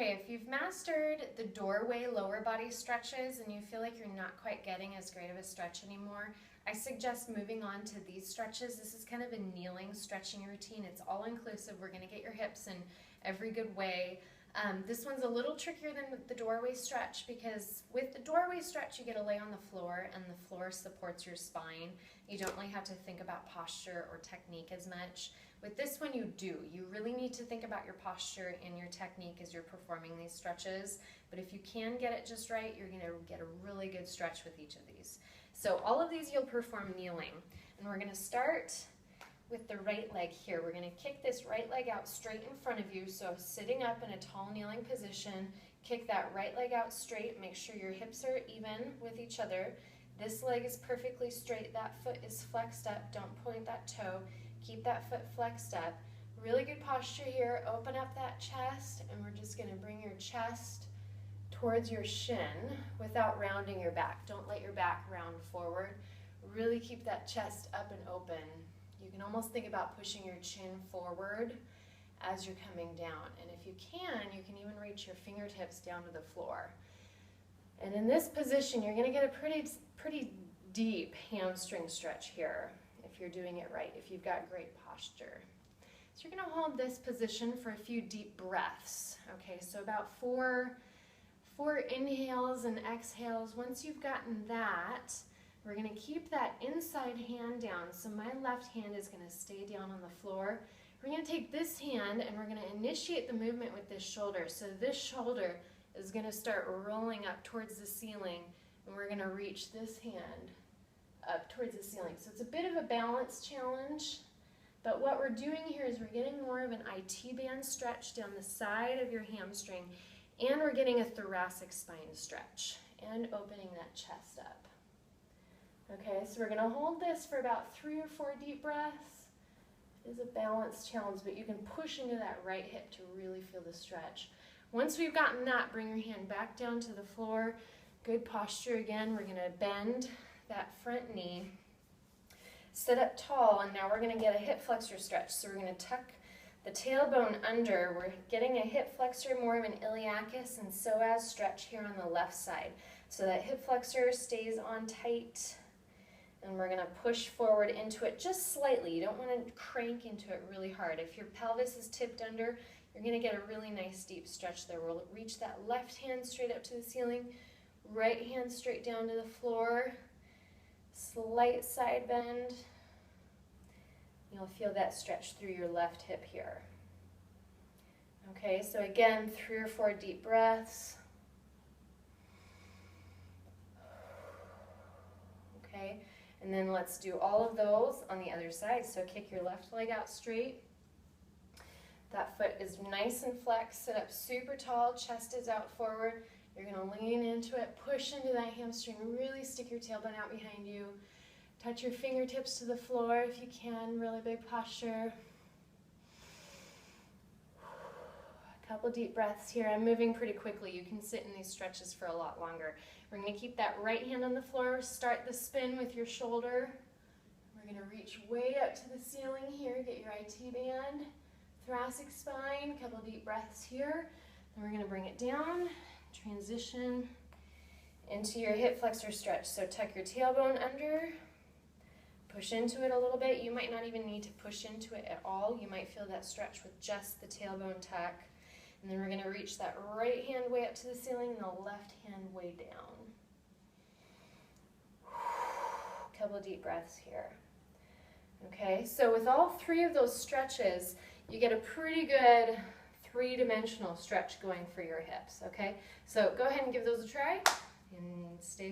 Okay, if you've mastered the doorway lower body stretches and you feel like you're not quite getting as great of a stretch anymore, I suggest moving on to these stretches. This is kind of a kneeling stretching routine. It's all inclusive. We're going to get your hips in every good way. This one's a little trickier than the doorway stretch because with the doorway stretch you get to lay on the floor and the floor supports your spine. You don't really have to think about posture or technique as much. With this one you do. You really need to think about your posture and your technique as you're performing these stretches, but if you can get it just right, you're going to get a really good stretch with each of these. So all of these you'll perform kneeling, and we're going to start with the right leg here. We're going to kick this right leg out straight in front of you, so sitting up in a tall kneeling position, kick that right leg out straight, make sure your hips are even with each other. This leg is perfectly straight, that foot is flexed up, don't point that toe, keep that foot flexed up. Really good posture here, open up that chest, and we're just going to bring your chest towards your shin without rounding your back. Don't let your back round forward. Really keep that chest up and open. You can almost think about pushing your chin forward as you're coming down. And if you can even reach your fingertips down to the floor. And in this position, you're going to get a pretty deep hamstring stretch here if you're doing it right, if you've got great posture. So you're going to hold this position for a few deep breaths. Okay, so about four inhales and exhales. Once you've gotten that, we're going to keep that inside hand down. So my left hand is going to stay down on the floor. We're going to take this hand and we're going to initiate the movement with this shoulder. So this shoulder is going to start rolling up towards the ceiling, and we're going to reach this hand up towards the ceiling. So it's a bit of a balance challenge, but what we're doing here is we're getting more of an IT band stretch down the side of your hamstring, and we're getting a thoracic spine stretch and opening that chest up. Okay, so we're going to hold this for about 3 or 4 deep breaths. It is a balance challenge, but you can push into that right hip to really feel the stretch. Once we've gotten that, bring your hand back down to the floor. Good posture again. We're going to bend that front knee. Sit up tall, and now we're going to get a hip flexor stretch. So we're going to tuck the tailbone under. We're getting a hip flexor, more of an iliacus and psoas stretch here on the left side. So that hip flexor stays on tight, and we're going to push forward into it just slightly. You don't want to crank into it really hard. If your pelvis is tipped under, you're going to get a really nice deep stretch there. We'll reach that left hand straight up to the ceiling, right hand straight down to the floor, slight side bend. You'll feel that stretch through your left hip here. Okay, so again, 3 or 4 deep breaths. Okay, and then let's do all of those on the other side. So kick your left leg out straight. That foot is nice and flexed, sit up super tall, chest is out forward. You're going to lean into it, push into that hamstring, really stick your tailbone out behind you. Touch your fingertips to the floor if you can, really big posture. A couple deep breaths here. I'm moving pretty quickly. You can sit in these stretches for a lot longer. We're going to keep that right hand on the floor, start the spin with your shoulder. We're going to reach way up to the ceiling here, get your IT band. Thoracic spine, a couple deep breaths here. Then we're going to bring it down, transition into your hip flexor stretch. So tuck your tailbone under, push into it a little bit. You might not even need to push into it at all. You might feel that stretch with just the tailbone tuck. And then we're going to reach that right hand way up to the ceiling and the left hand way down. A couple deep breaths here. Okay, so with all 3 of those stretches, you get a pretty good 3-dimensional stretch going for your hips, okay? So go ahead and give those a try and stay